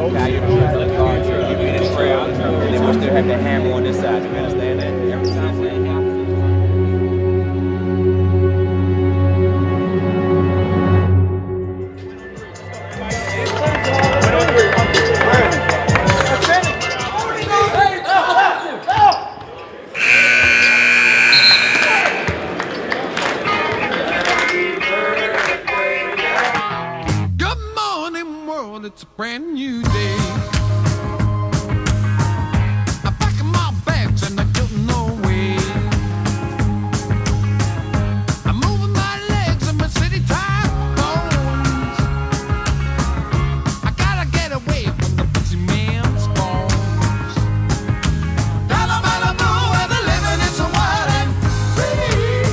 Okay, you know, like guard trip. You be the trail, and then we'll still have the hammer on this side. You understand that? Every time that happens. Good morning, world, it's a brand new day. I'm packing my bags and I'm getting away. I'm moving my legs in my city tight bones. I gotta get away from the busy man's phones. Down a Malibu where the living is so wild and free.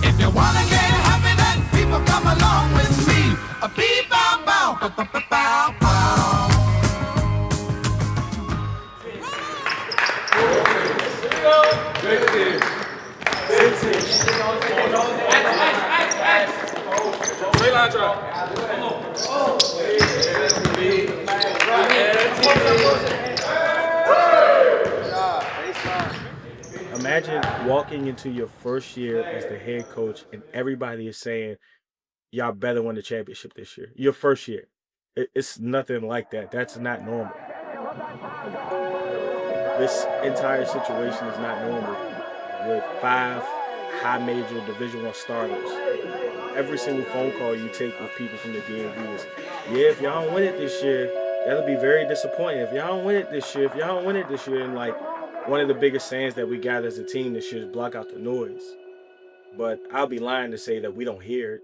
If you wanna get happy, then people come along with me. A beep bow bow, bow bow bow bow. Imagine walking into your first year as the head coach and everybody is saying, y'all better win the championship this year. Your first year. It's nothing like that. That's not normal. This entire situation is not normal with 5 high major Division I starters. Every single phone call you take with people from the DMV is, yeah, if y'all don't win it this year, that'll be very disappointing. If y'all don't win it this year, and like one of the biggest sayings that we got as a team this year is block out the noise. But I'll be lying to say that we don't hear it.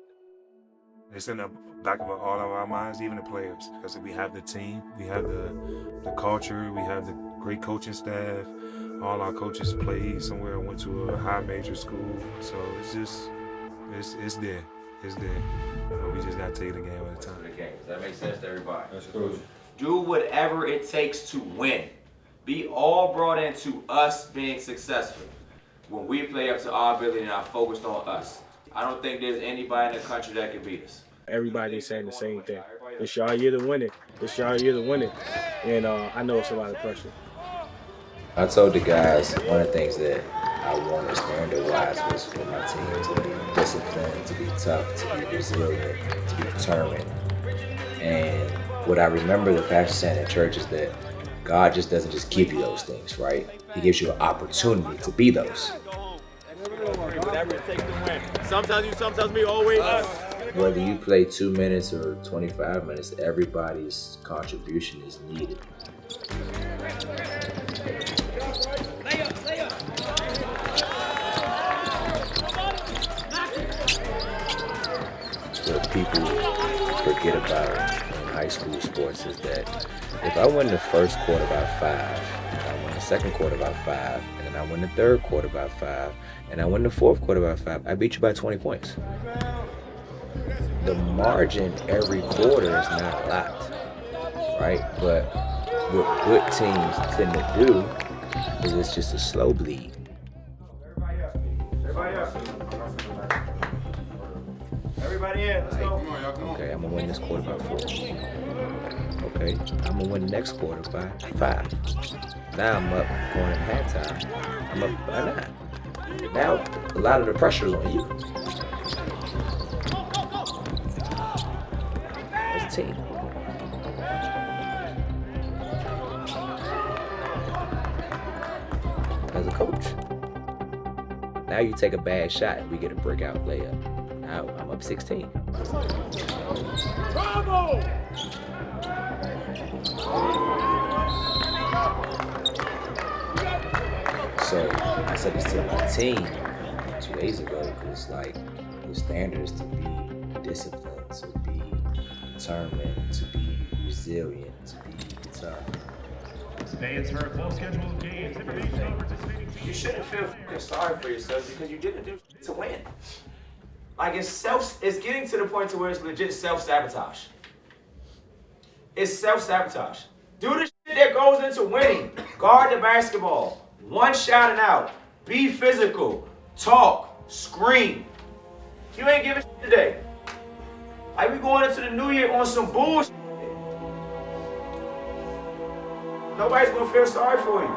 It's in the back of all of our minds, even the players, because we have the team, we have the culture, we have the great coaching staff. All our coaches played somewhere, went to a high major school, so it's just, it's there. It's there. We just got to take the game at a time. Does that make sense to everybody? That's crucial. Do whatever it takes to win. Be all brought into us being successful. When we play up to our ability and are focused on us, I don't think there's anybody in the country that can beat us. Everybody's saying the same thing. It's y'all year to win it. It's y'all year to win it. And I know it's a lot of pressure. I told the guys one of the things that I wanted standard-wise was for my team to be disciplined, to be tough, to be resilient, to be determined. And what I remember the pastor saying in church is that God just doesn't just give you those things, right? He gives you an opportunity to be those. Whatever it takes to win. Sometimes you, sometimes me, always us. Whether you play 2 minutes or 25 minutes, everybody's contribution is needed. What people forget about in high school sports is that if I win the first quarter by 5, and I win the second quarter by 5, and then I win the third quarter by 5, and I win the fourth quarter by 5, I beat you by 20 points. The margin every quarter is not a lot, right? But what good teams tend to do is it's just a slow bleed. Everybody in, let's go. Okay, I'm gonna win this quarter by 4. Okay, I'm gonna win the next quarter by 5. Now I'm up going in halftime. I'm up by 9. Now a lot of the pressure is on you. As a team. As a coach. Now you take a bad shot and we get a breakout layup. Now I'm up 16. Bravo! So I said this to my team 2 days ago because like the standard is to be disciplined, to be determined, to be resilient, to be tough. Fans for a full schedule of games. Information on participating teams. You shouldn't feel fucking sorry for yourself because you didn't do to win. Like it's getting to the point to where it's legit self-sabotage. It's self-sabotage. Do the shit that goes into winning. Guard the basketball. One shot and out. Be physical. Talk. Scream. You ain't giving shit today. Like we going into the new year on some bullshit. Nobody's gonna feel sorry for you.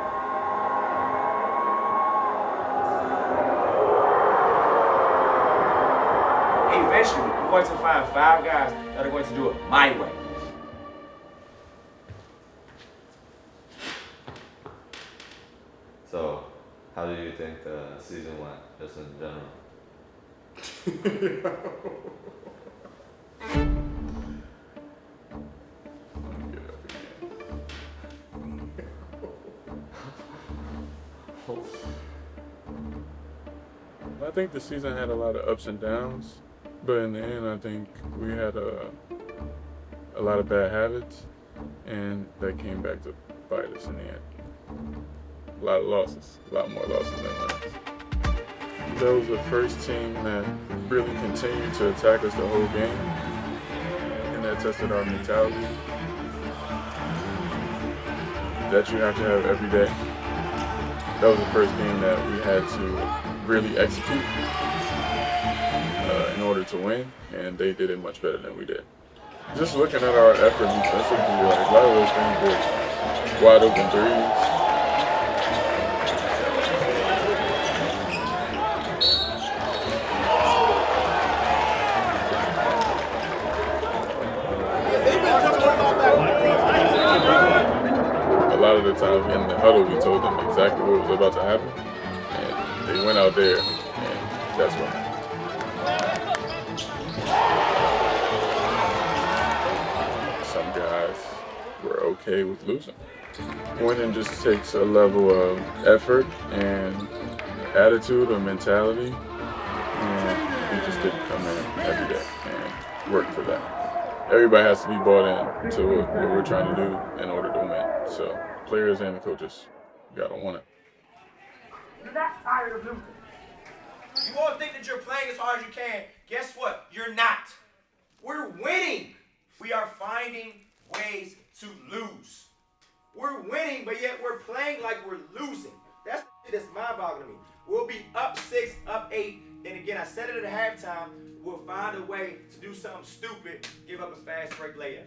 Eventually, I'm going to find 5 guys that are going to do it my way. So, how do you think the season went, just in general? I think the season had a lot of ups and downs, but in the end, I think we had a lot of bad habits, and that came back to bite us in the end. A lot of losses, a lot more losses than wins. That was the first team that really continued to attack us the whole game, and that tested our mentality that you have to have every day. That was the first game that we had to really execute in order to win, and they did it much better than we did. Just looking at our effort defensively, like a lot of those things were wide open threes. A lot of the time in the huddle, we told them exactly what was about to happen, and they went out there, and that's what happened. Some guys were okay with losing. Winning just takes a level of effort and attitude or mentality, and we just didn't come in every day and work for that. Everybody has to be bought in to what we're trying to do in order to win. So players and the coaches gotta want it. You're not tired of losing. You all think that you're playing as hard as you can. Guess what? You're not. We're winning. We are finding ways to lose. We're winning, but yet we're playing like we're losing. That's mind-boggling to me. We'll be up 6, up 8, and again, I said it at halftime, we'll find a way to do something stupid, give up a fast break layup.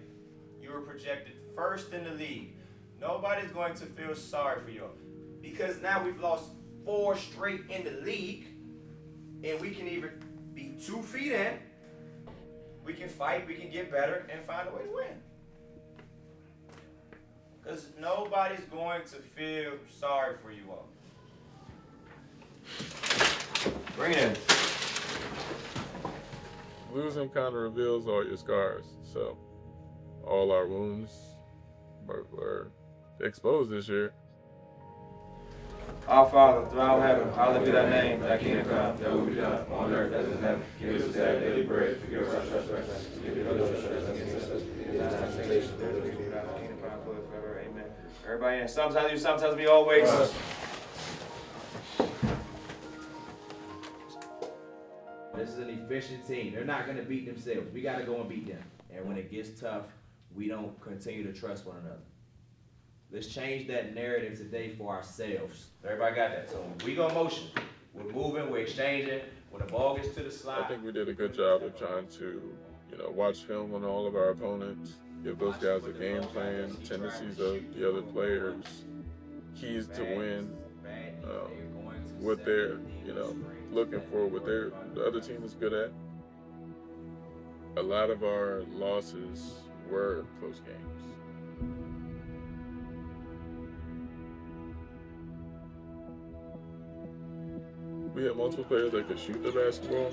You were projected first in the league. Nobody's going to feel sorry for you because now we've lost 4 straight in the league, and we can either be 2 feet in, we can fight, we can get better, and find a way to win. Because nobody's going to feel sorry for you all. Bring it in. Losing kind of reveals all your scars. So all our wounds were exposed this year. Our Father, throughout heaven, hallowed be thy name. Thy kingdom come, thy will be done on earth as in heaven. Give us this day our daily bread. Forgive us our trespasses. Forgive us our trespasses against us. Lead us not into temptation, but deliver us from evil. Thy kingdom, power, and glory forever. Amen. Everybody in. Sometimes you, sometimes me, always. This is an efficient team. They're not going to beat themselves. We got to go and beat them. And when it gets tough, we don't continue to trust one another. Let's change that narrative today for ourselves. Everybody got that? So when we go motion, we're moving, we're exchanging. When the ball gets to the slide. I think we did a good job of trying to, watch film on all of our opponents, give those guys a game plan, tendencies of the other players, keys to win, what they're, looking for, what the other team is good at. A lot of our losses were close games. We had multiple players that could shoot the basketball.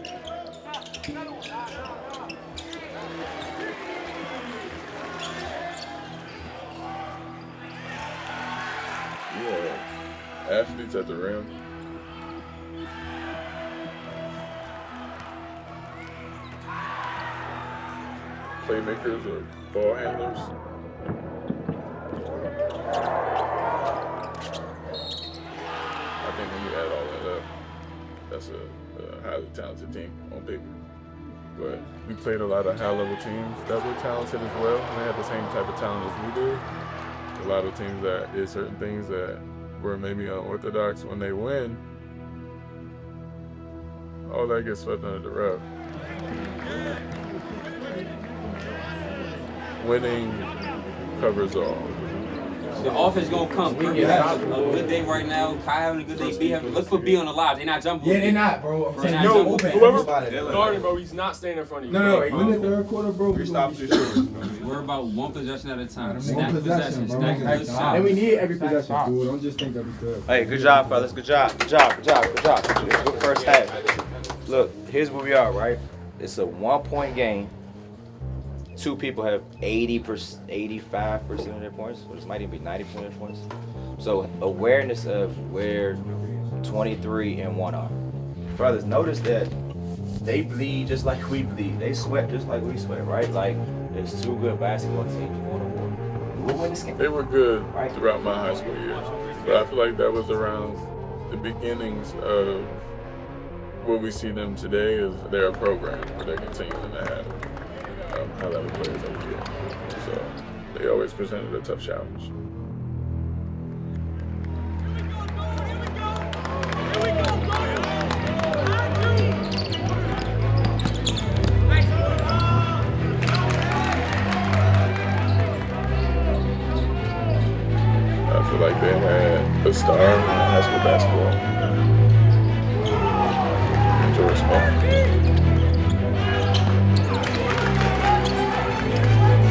Yeah, athletes at the rim. Playmakers or ball handlers. I think when you add all that up, that's a highly talented team on paper. But we played a lot of high-level teams that were talented as well, and they had the same type of talent as we did. A lot of teams that did certain things that were maybe unorthodox. When they win, all that gets swept under the rug. Winning covers all. The offense gonna come. Kirk is having a good day right now. Kai having a good day. B having. Look for B on the live. They not jumping. Yeah, they not, bro. They not No, jumping. whoever guarding, bro, he's not staying in front of you. No, in the third quarter, bro. We're about one possession at a time. One Stack possession, possession. bro. Stack good shots. And we need every possession, dude. Don't just think every third. Hey, good job, fellas. Good job. Good job. Good job. Good job. Good first half. Look, here's where we are, right? It's a 1-point game. Two people have 85% of their points. Or this might even be 90% of their points. So awareness of where 23 and 1 are. Brothers, notice that they bleed just like we bleed. They sweat just like we sweat, right? Like, there's two good basketball teams going to war. We'll win this game. They were good throughout my high school years, but I feel like that was around the beginnings of what we see them today is they're a program where they're continuing to have high-level players every year. So they always presented a tough challenge. I feel like they had a star in high school basketball. George Small.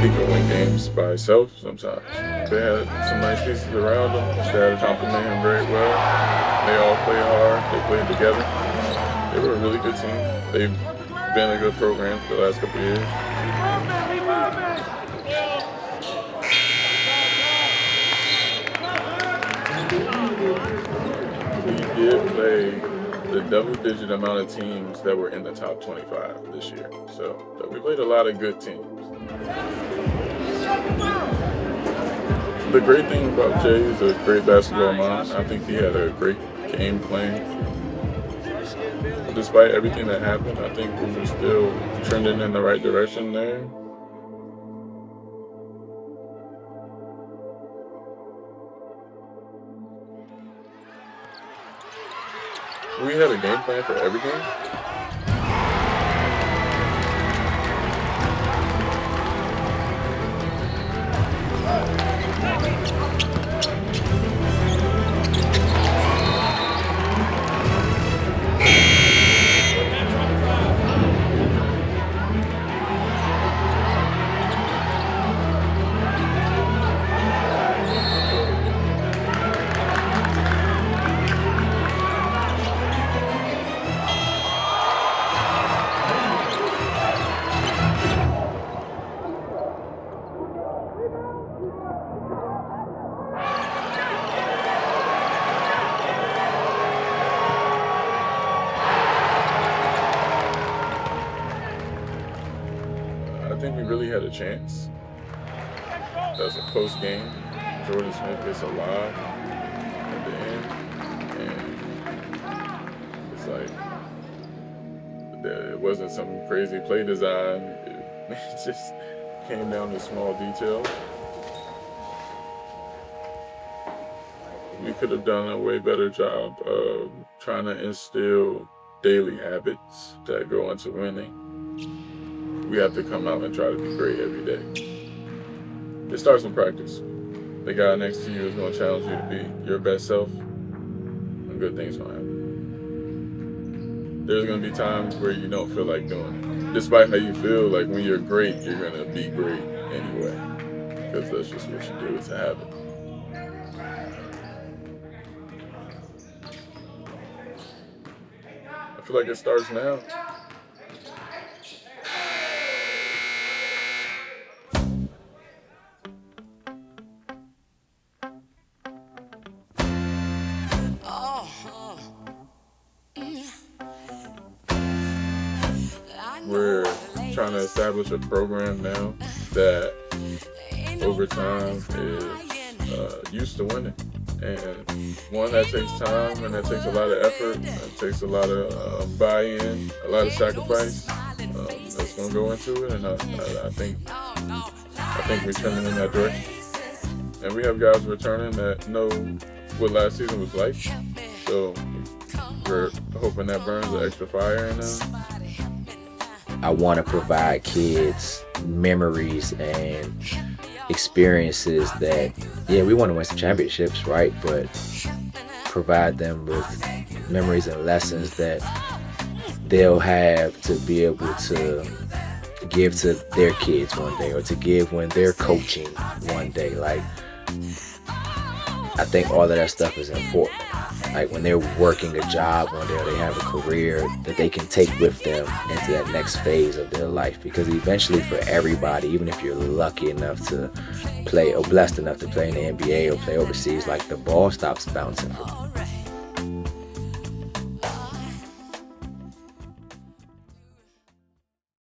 He could win games by himself sometimes. They had some nice pieces around him. They had to compliment him very well. They all played hard. They played together. They were a really good team. They've been a good program for the last couple of years. We did play the double-digit amount of teams that were in the top 25 this year. So we played a lot of good teams. The great thing about Jay is a great basketball mind. I think he had a great game plan. Despite everything that happened, I think we were still trending in the right direction there. We had a game plan for every game. I think we really had a chance. As a post game, Jordan Smith gets a lob at the end, and it's like it wasn't some crazy play design. It just came down to small detail. We could have done a way better job of trying to instill daily habits that go into winning. We have to come out and try to be great every day. It starts in practice. The guy next to you is going to challenge you to be your best self, and good things going to happen. There's going to be times where you don't feel like doing it. Despite how you feel, like when you're great, you're going to be great anyway, because that's just what you do. It's a habit. I feel like it starts now. We're trying to establish a program now that over time is used to winning. And one that takes time and that takes a lot of effort, it takes a lot of buy-in, a lot of sacrifice that's going to go into it. And I think we're turning in that direction. And we have guys returning that know what last season was like. So we're hoping that burns the extra fire in them. I want to provide kids memories and experiences that, yeah, we want to win some championships, right? But provide them with memories and lessons that they'll have to be able to give to their kids one day, or to give when they're coaching one day. Like, I think all of that stuff is important. Like, when they're working a job one day, or they have a career that they can take with them into that next phase of their life. Because eventually, for everybody, even if you're lucky enough to play, or blessed enough to play in the NBA or play overseas, like, the ball stops bouncing for